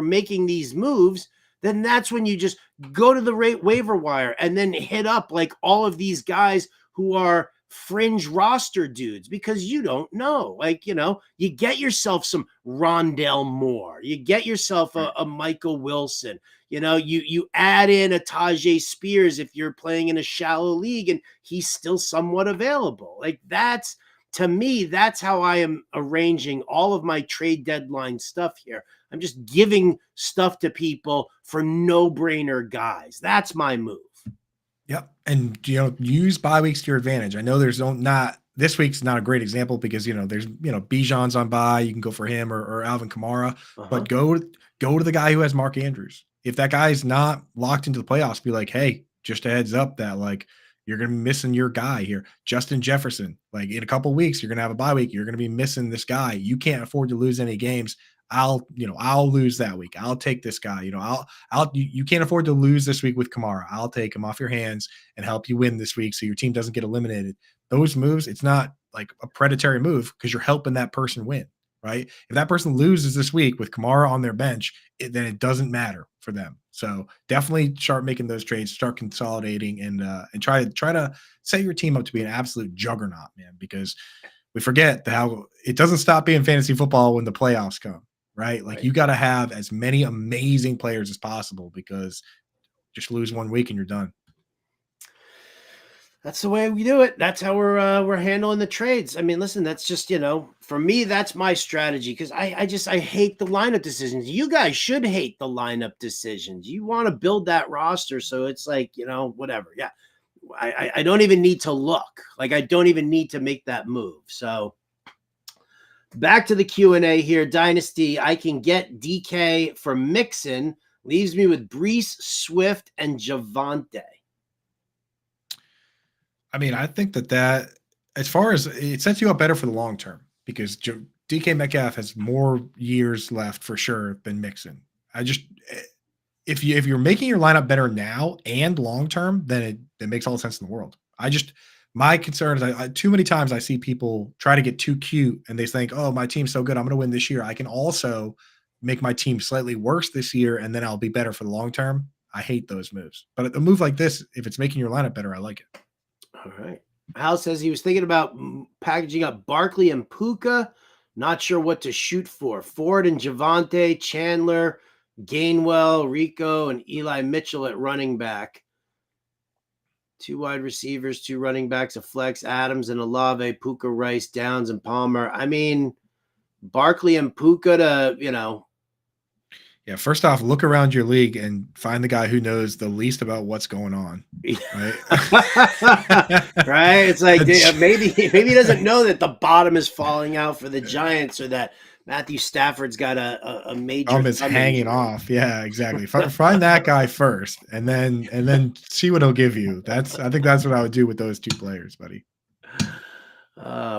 making these moves, then that's when you just go to the waiver wire and then hit up all of these guys who are fringe roster dudes, because you don't know. You get yourself some Rondell Moore, you get yourself a Michael Wilson, you add in a Tajay Spears if you're playing in a shallow league and he's still somewhat available. To me, that's how I am arranging all of my trade deadline stuff here. I'm just giving stuff to people for no-brainer guys. That's my move. Yep. And, use bye weeks to your advantage. I know this week's not a great example because, there's, Bijan's on bye. You can go for him or Alvin Kamara, but go to the guy who has Mark Andrews. If that guy's not locked into the playoffs, be like, hey, just a heads up that you're going to be missing your guy here. Justin Jefferson, in a couple of weeks, you're going to have a bye week. You're going to be missing this guy. You can't afford to lose any games. I'll lose that week. I'll take this guy. You can't afford to lose this week with Kamara. I'll take him off your hands and help you win this week so your team doesn't get eliminated. Those moves, it's not like a predatory move because you're helping that person win, right? If that person loses this week with Kamara on their bench, then it doesn't matter for them. So definitely start making those trades, start consolidating, and try to set your team up to be an absolute juggernaut, man, because we forget how it doesn't stop being fantasy football when the playoffs come. Right? You got to have as many amazing players as possible because just lose 1 week and you're done. That's the way we do it. That's how we're handling the trades. I mean, listen, that's just, for me, that's my strategy because I hate the lineup decisions. You guys should hate the lineup decisions. You want to build that roster. So it's whatever. Yeah. I don't even need to look. I don't even need to make that move. So back to the Q&A here. Dynasty, I can get DK for Mixon. Leaves me with Brees, Swift, and Javonte. I mean, I think that as far as it sets you up better for the long term because DK Metcalf has more years left for sure than Mixon. If you're making your lineup better now and long term, then it makes all the sense in the world. My concern is too many times I see people try to get too cute and they think, oh, my team's so good, I'm going to win this year. I can also make my team slightly worse this year and then I'll be better for the long term. I hate those moves. But a move like this, if it's making your lineup better, I like it. All right. Hal says he was thinking about packaging up Barkley and Puka. Not sure what to shoot for. Ford and Javante, Chandler, Gainwell, Rico, and Eli Mitchell at running back. 2 wide receivers, 2 running backs, a flex, Adams and Olave, Puka, Rice, Downs, and Palmer. I mean, Barkley and Puka to, Yeah, first off, look around your league and find the guy who knows the least about what's going on. Right? Right? It's like maybe he doesn't know that the bottom is falling out for the Giants, or that Matthew Stafford's got a major is hanging off. Yeah, exactly. Find that guy first, and then see what he'll give you. I think that's what I would do with those 2 players, buddy.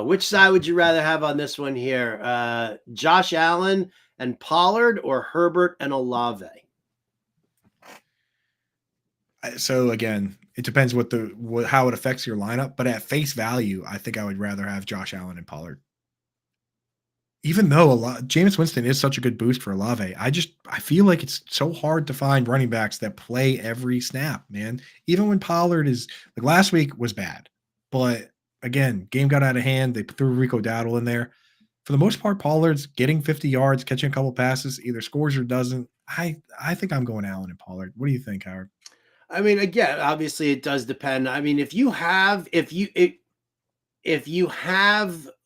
Which side would you rather have on this one here? Josh Allen and Pollard, or Herbert and Olave? So again, it depends how it affects your lineup. But at face value, I think I would rather have Josh Allen and Pollard. Even though Jameis Winston is such a good boost for Olave, I feel like it's so hard to find running backs that play every snap, man. Even when Pollard is like, last week was bad, but again, game got out of hand. They threw Rico Dowdle in there. For the most part, Pollard's getting 50 yards, catching a couple passes, either scores or doesn't. I think I'm going Allen and Pollard. What do you think, Howard? I mean, again, obviously it does depend. I mean, if you have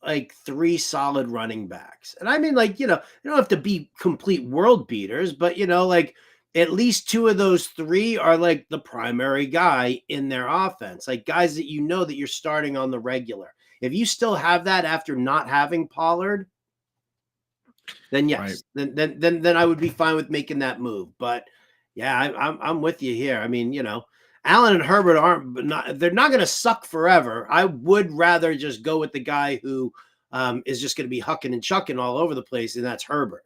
like 3 solid running backs, and I mean, like, you don't have to be complete world beaters, but like at least 2 of those 3 are like the primary guy in their offense, like guys that that you're starting on the regular. If you still have that after not having Pollard, then yes, right. then I would be fine with making that move. But yeah, I'm with you here. I mean, Allen and Herbert they're not going to suck forever. I would rather just go with the guy who is just going to be hucking and chucking all over the place, and that's Herbert,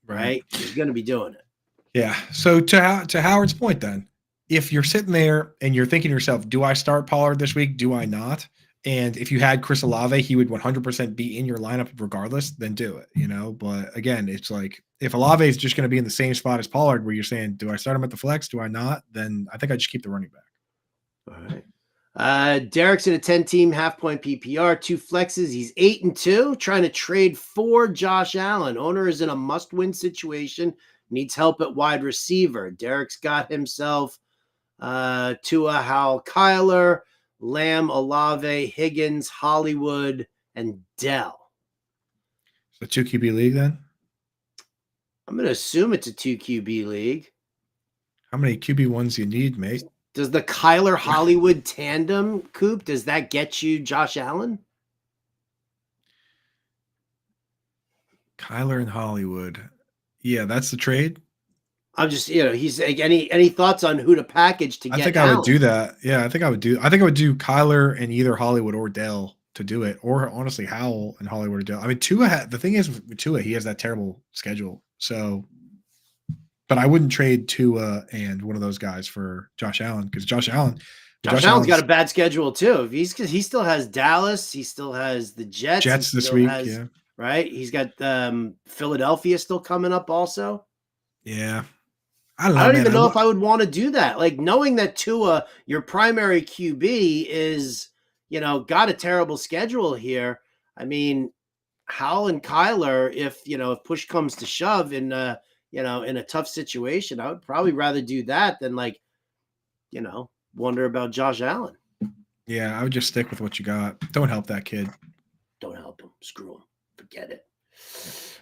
right? He's going to be doing it. Yeah. So to Howard's point, then, if you're sitting there and you're thinking to yourself, do I start Pollard this week? Do I not? And if you had Chris Olave, he would 100% be in your lineup regardless, then do it, But again, it's like if Olave is just going to be in the same spot as Pollard where you're saying, do I start him at the flex? Do I not? Then I think I just keep the running back. All right. Derek's in a 10-team half-point PPR, 2 flexes. He's 8-2, trying to trade for Josh Allen. Owner is in a must-win situation, needs help at wide receiver. Derek's got himself Tua, Howell, Kyler, Lamb, Olave, Higgins, Hollywood, and Dell. So 2 QB league then? I'm going to assume it's a 2 QB league. How many QB ones do you need, mate? Does the Kyler Hollywood tandem, Coop, does that get you Josh Allen? Kyler and Hollywood. Yeah, that's the trade. I'm just, he's like, any thoughts on who to package to get? I think Allen? I would do that. Yeah, I think I would do Kyler and either Hollywood or Dell to do it, or honestly Howell and Hollywood or Dell. I mean, Tua. The thing is with Tua, he has that terrible schedule. So, but I wouldn't trade Tua and one of those guys for Josh Allen, because Josh Allen's got a bad schedule too. He still has Dallas, he still has the Jets this week. Yeah, right. He's got Philadelphia still coming up also. Yeah. I don't even know if I would want to do that. Like, knowing that Tua, your primary QB, is, got a terrible schedule here. I mean, Howell and Kyler, if push comes to shove in a tough situation, I would probably rather do that than wonder about Josh Allen. Yeah, I would just stick with what you got. Don't help that kid. Don't help him. Screw him. Forget it.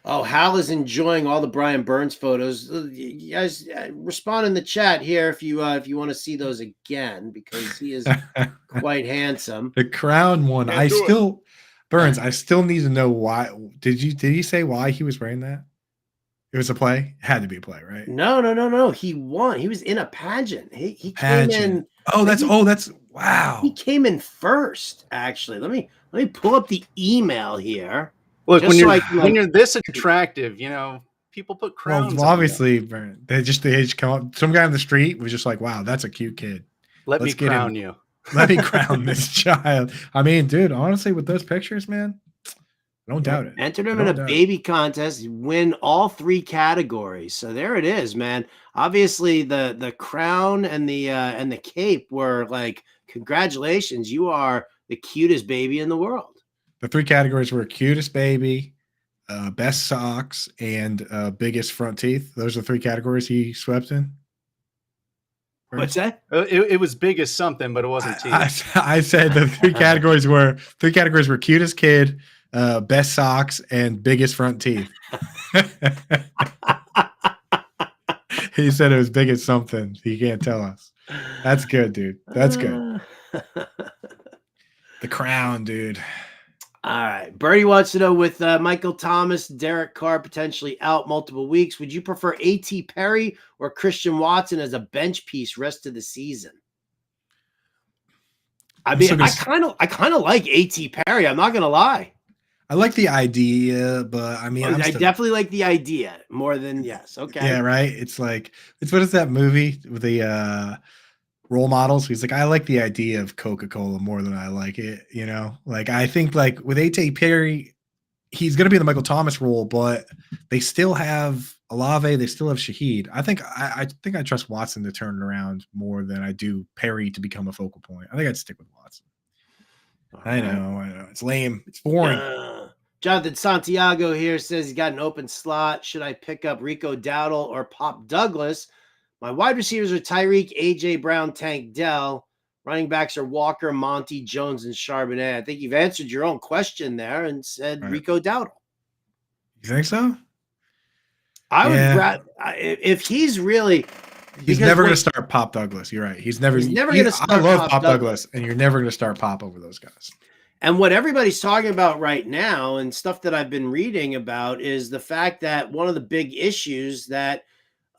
Oh, Hal is enjoying all the Brian Burns photos. You guys respond in the chat here if you want to see those again, because he is quite handsome. The crown one. Burns, I still need to know why. Did he say why he was wearing that? It was a play? It had to be a play, right? No. He won. He was in a pageant. He came in. That's wow. He came in first, actually. Let me pull up the email here. Look, when you're this attractive, people put crowns. Well, obviously, they just come up. Some guy on the street was just like, "Wow, that's a cute kid. Let me crown you. Let me crown this child." I mean, dude, honestly, with those pictures, man, Don't doubt it. Entered him in a baby contest, win all 3 categories. So there it is, man. Obviously, the crown and the cape were like, congratulations, you are the cutest baby in the world. The 3 categories were cutest baby, best socks, and biggest front teeth. Those are the 3 categories he swept in. What's that? It was biggest something, but it wasn't teeth. I said the 3 categories were cutest kid, best socks, and biggest front teeth. He said it was biggest something. He can't tell us. That's good, dude. That's good. The crown, dude. All right. Bertie wants to know, with Michael Thomas, Derek Carr potentially out multiple weeks, would you prefer A.T. Perry or Christian Watson as a bench piece rest of the season? I mean, I kind of like A.T. Perry. I'm not going to lie. I like the idea, but I mean, I definitely like the idea more than yes. Okay. Yeah, right. It's like, what is that movie with the role models? He's like, I like the idea of Coca-Cola more than I like it. You know, like I think like with A.T. Perry, he's going to be in the Michael Thomas role, but they still have Olave. They still have Shaheed. I think I trust Watson to turn it around more than I do Perry to become a focal point. I think I'd stick with Watson. I know. It's lame. It's boring. Jonathan Santiago here says he's got an open slot. Should I pick up Rico Dowdle or Pop Douglas? My wide receivers are Tyreek, A.J. Brown, Tank Dell. Running backs are Walker, Monty, Jones, and Charbonnet. I think you've answered your own question there and said Rico Dowdle. You think so? I would rather, if he's really... He's never going to start Pop Douglas. You're right. He's never going to start. I love Pop Douglas, and you're never going to start Pop over those guys. And what everybody's talking about right now, and stuff that I've been reading about, is the fact that one of the big issues that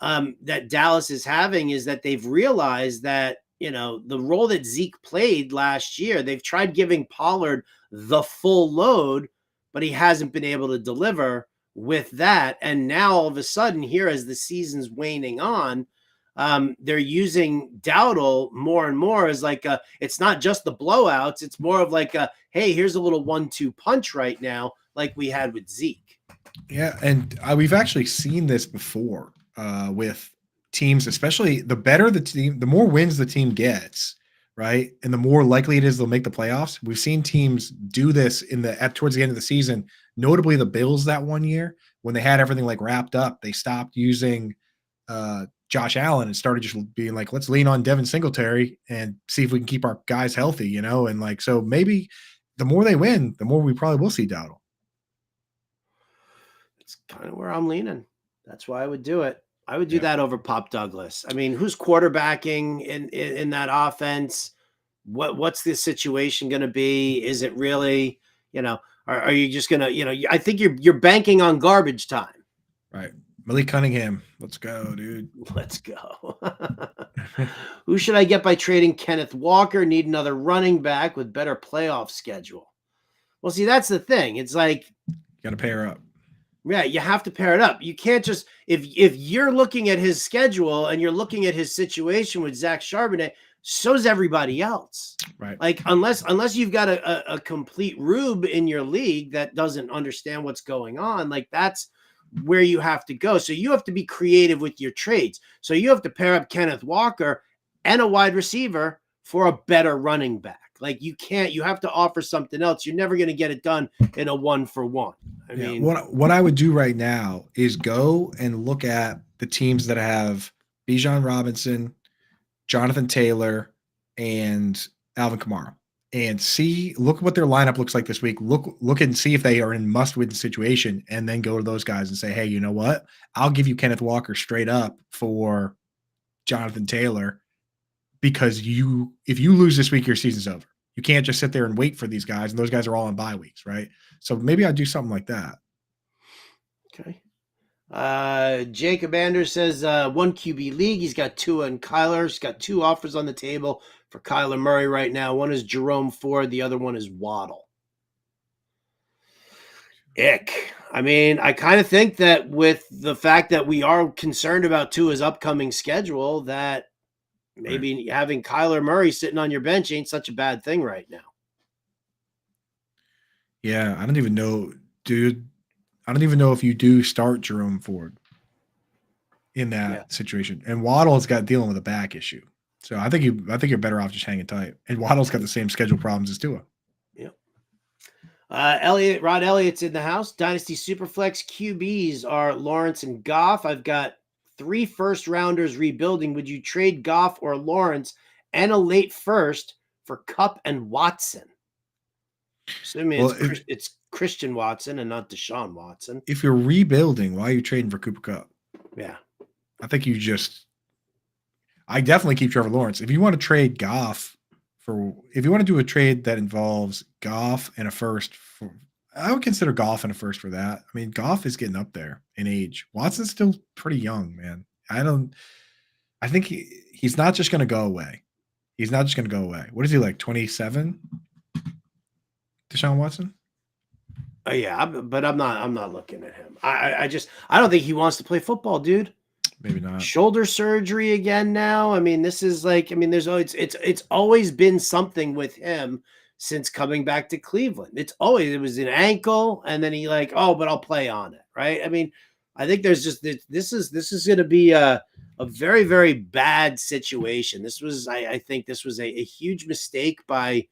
that Dallas is having is that they've realized that, you know, the role that Zeke played last year, they've tried giving Pollard the full load, but he hasn't been able to deliver with that. And now all of a sudden here, as the season's waning on, they're using Dowdle more and more as like it's not just the blowouts. It's more of like hey, here's a little 1-2 punch right now, like we had with Zeke. Yeah. And we've actually seen this before with teams, especially the better the team, the more wins the team gets, right? And the more likely it is they'll make the playoffs. We've seen teams do this towards the end of the season, notably the Bills that one year when they had everything like wrapped up, they stopped using Josh Allen and started just being like, let's lean on Devin Singletary and see if we can keep our guys healthy, you know? And like, so maybe the more they win, the more we probably will see Dowdle. It's kind of where I'm leaning. That's why I would do it. I would do that over Pop Douglas. I mean, who's quarterbacking in that offense? What's the situation going to be? Is it really, you know, are you just going to, you know, I think you're banking on garbage time. Right. Malik Cunningham. Let's go, dude. Let's go. Who should I get by trading Kenneth Walker? Need another running back with better playoff schedule. Well, see, that's the thing. It's like you got to pair up. Yeah, you have to pair it up. You can't just if you're looking at his schedule and you're looking at his situation with Zach Charbonnet, so's everybody else. Right. Like unless you've got a complete rube in your league that doesn't understand what's going on, like that's where you have to go. So you have to be creative with your trades. So you have to pair up Kenneth Walker and a wide receiver for a better running back. Like you have to offer something else. You're never going to get it done in a 1-for-1. I mean, what I would do right now is go and look at the teams that have Bijan Robinson, Jonathan Taylor, and Alvin Kamara, and look at what their lineup looks like this week. Look and see if they are in must-win situation, and then go to those guys and say, hey, you know what? I'll give you Kenneth Walker straight up for Jonathan Taylor, because if you lose this week, your season's over. You can't just sit there and wait for these guys, and those guys are all on bye weeks, right? So maybe I'd do something like that. Okay. Jacob Anders says 1 QB league. He's got Tua and Kyler. He's got 2 offers on the table for Kyler Murray right now. One is Jerome Ford. The other one is Waddle. Ick. I mean, I kind of think that with the fact that we are concerned about Tua's upcoming schedule, that maybe having Kyler Murray sitting on your bench ain't such a bad thing right now. Yeah, I don't even know. dude, I don't even know if you do start Jerome Ford in that situation. And Waddle's got dealing with a back issue. So I think you're better off just hanging tight. And Waddle's got the same schedule problems as Tua. Yep. Rod Elliott's in the house. Dynasty Superflex QBs are Lawrence and Goff. I've got 3 first-rounders rebuilding. Would you trade Goff or Lawrence and a late first for Kupp and Watson? So, I mean, it's Christian Watson and not Deshaun Watson. If you're rebuilding, why are you trading for Cooper Kupp? Yeah. I think I definitely keep Trevor Lawrence. If you want to trade Goff if you want to do a trade that involves Goff and a first, I would consider Goff and a first for that. I mean, Goff is getting up there in age. Watson's still pretty young, man. I think he's not just going to go away. He's not just going to go away. What is he, like 27? Deshaun Watson? Yeah, but I'm not looking at him. I don't think he wants to play football, dude. Maybe not. Shoulder surgery again now. I mean, this is like, I mean, it's always been something with him since coming back to Cleveland. It was an ankle, and then he like, oh, but I'll play on it, right? I mean, I think there's just this is going to be a very, very bad situation. I think this was a huge mistake by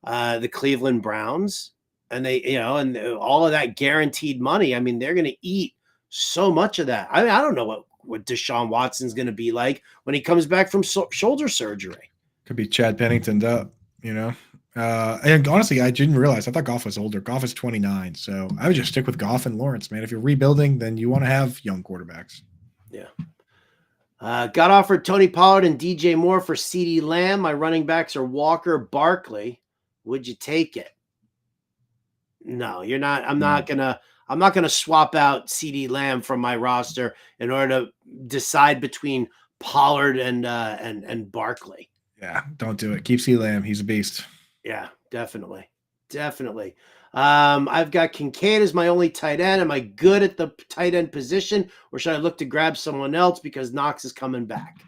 the Cleveland Browns, and and all of that guaranteed money. I mean, they're going to eat so much of that. I mean, I don't know what Deshaun Watson's going to be like when he comes back from shoulder surgery. Could be Chad Penningtoned up, and honestly, I didn't realize. I thought Goff was older. Goff is 29, so I would just stick with Goff and Lawrence, man. If you're rebuilding, then you want to have young quarterbacks. Yeah. Got offered Tony Pollard and DJ Moore for CeeDee Lamb. My running backs are Walker, Barkley. Would you take it? No, you're not. I'm not gonna swap out CeeDee Lamb from my roster in order to decide between Pollard and Barkley. Yeah, don't do it. Keep CeeDee Lamb. He's a beast. Yeah, definitely. I've got Kincaid as my only tight end. Am I good at the tight end position, or should I look to grab someone else because Knox is coming back?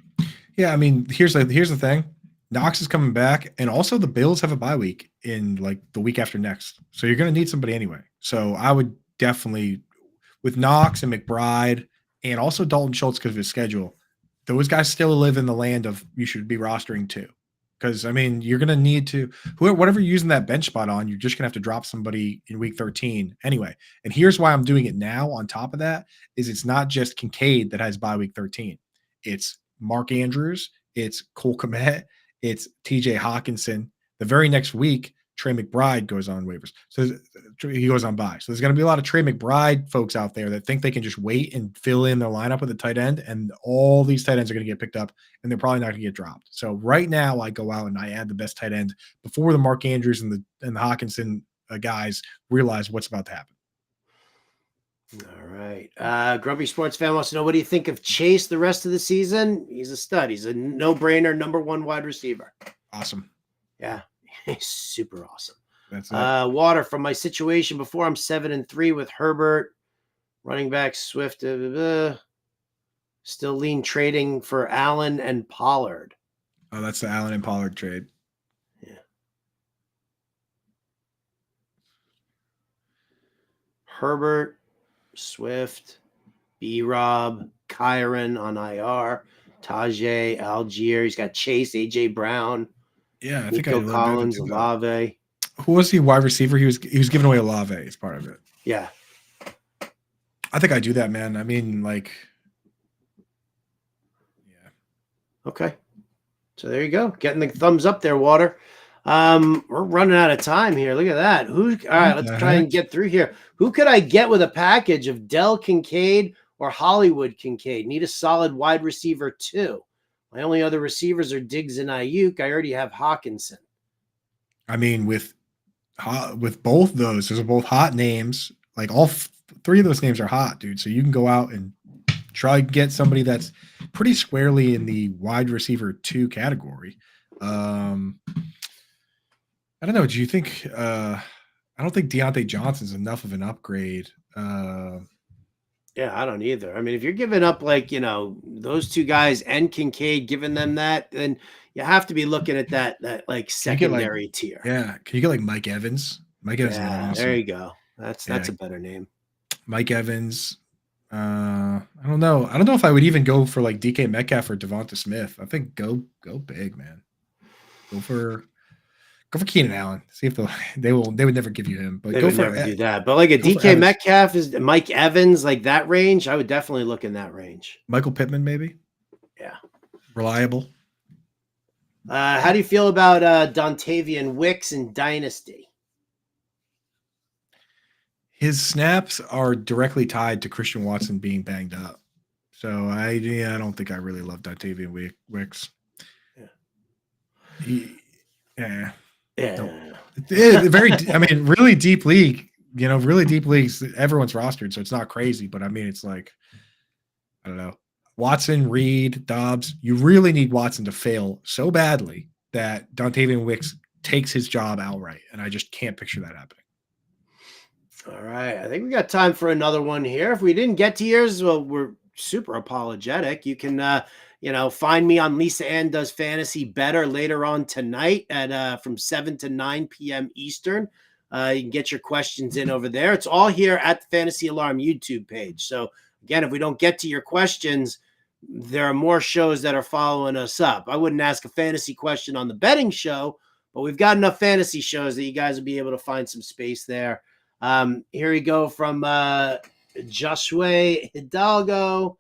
Yeah, I mean, here's the thing. Knox is coming back, and also the Bills have a bye week in like the week after next. So you're going to need somebody anyway. So I would definitely, with Knox and McBride and also Dalton Schultz because of his schedule, those guys still live in the land of you should be rostering too. Because, I mean, you're going to need to – whatever you're using that bench spot on, you're just going to have to drop somebody in week 13 anyway. And here's why I'm doing it now on top of that is it's not just Kincaid that has bye week 13. It's Mark Andrews. It's Cole Kmet. It's TJ Hawkinson. The very next week, Trey McBride goes on waivers. So he goes on bye. So there's going to be a lot of Trey McBride folks out there that think they can just wait and fill in their lineup with a tight end, and all these tight ends are going to get picked up, and they're probably not going to get dropped. So right now, I go out and I add the best tight end before the Mark Andrews and the Hawkinson guys realize what's about to happen. All right. Grumpy Sports Fan wants to know, what do you think of Chase the rest of the season? He's a stud. He's a no-brainer, number 1 wide receiver. Awesome. Yeah. He's super awesome. That's it. Water from my situation before. I'm 7-3 with Herbert, running back Swift. Still lean trading for Allen and Pollard. Oh, that's the Allen and Pollard trade. Yeah. Herbert, Swift, B-Rob, Kyron on IR, Tajay, Algier. He's got Chase, AJ Brown. Yeah, I think Nico Collins, Olave. Who was he? Wide receiver? He was giving away Olave as part of it. Yeah. I think I do that, man. I mean, like, yeah. Okay. So there you go. Getting the thumbs up there, Water. We're running out of time here. Look at that. All right, let's try and get through here. Who could I get with a package of Dell Kincaid or Hollywood Kincaid? Need a solid wide receiver too. My only other receivers are Diggs and Ayuk. I already have Hawkinson. I mean, with both those are both hot names. Like all 3 of those names are hot, dude. So you can go out and try to get somebody that's pretty squarely in the wide receiver 2 category. I don't know. Do you think? I don't think Deontay Johnson's enough of an upgrade. Yeah, I don't either. I mean, if you're giving up like, those 2 guys and Kincaid, giving them that, then you have to be looking at that like secondary tier. Yeah. Can you get like Mike Evans? Mike Evans. Yeah, awesome. there you go. That's a better name. Mike Evans. I don't know. I don't know if I would even go for like DK Metcalf or Devonta Smith. I think go big, man. Go for Keenan Allen. See if they would never give you him, but They go would for never do that. But like a DK Metcalf is Mike Evans, like that range. I would definitely look in that range. Michael Pittman, maybe. Yeah, reliable. How do you feel about Dontavian Wicks in Dynasty? His snaps are directly tied to Christian Watson being banged up. So I don't think I really love Dontavian Wicks. Yeah. Very. I mean, really deep league. Really deep leagues. Everyone's rostered, so it's not crazy. But I mean, it's like, I don't know. Watson, Reed, Dobbs. You really need Watson to fail so badly that Dontavian Wicks takes his job outright, and I just can't picture that happening. All right, I think we got time for another one here. If we didn't get to yours, well, we're super apologetic. You can, find me on Lisa Ann Does Fantasy Better later on tonight at from 7 to 9 p.m. Eastern. You can get your questions in over there. It's all here at the Fantasy Alarm YouTube page. So again, if we don't get to your questions, there are more shows that are following us up. I wouldn't ask a fantasy question on the betting show, but we've got enough fantasy shows that you guys will be able to find some space there. Here we go from Joshua Hidalgo.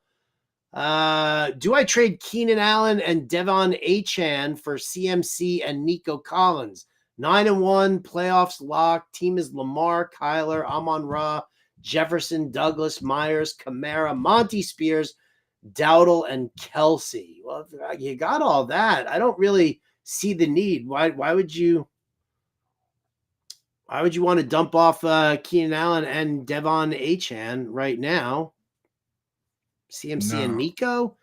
Do I trade Keenan Allen and Devon Achane for CMC and Nico Collins? 9-1, playoffs locked. Team is Lamar, Kyler, Amon-Ra, Jefferson, Douglas, Myers, Kamara, Monty Spears, Dowdle, and Kelsey. Well, you got all that. I don't really see the need. Why would you want to dump off Keenan Allen and Devon Achane right now? CMC and Nico?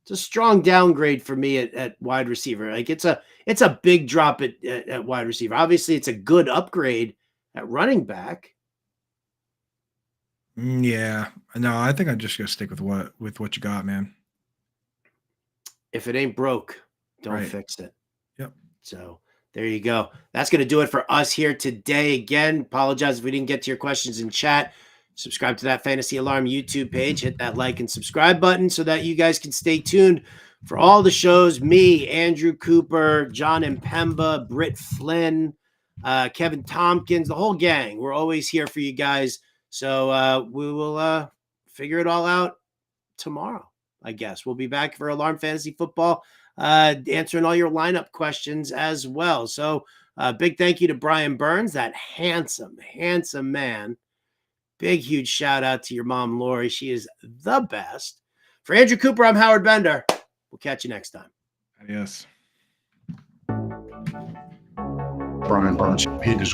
It's a strong downgrade for me at wide receiver. Like it's a big drop at wide receiver. Obviously, it's a good upgrade at running back. Yeah. No, I think I'm just gonna stick with what you got, man. If it ain't broke, don't fix it. Yep. So there you go. That's going to do it for us here today. Again, apologize if we didn't get to your questions in chat. Subscribe to that Fantasy Alarm YouTube page. Hit that like and subscribe button so that you guys can stay tuned for all the shows. Me, Andrew Cooper, John Impemba, Britt Flynn, Kevin Tompkins, the whole gang. We're always here for you guys. So we will figure it all out tomorrow, I guess. We'll be back for Alarm Fantasy Football, answering all your lineup questions as well. So big thank you to Brian Burns, that handsome man. Big, huge shout out to your mom, Lori. She is the best. For Andrew Cooper, I'm Howard Bender. We'll catch you next time. Adios. Brian Burns, he deserves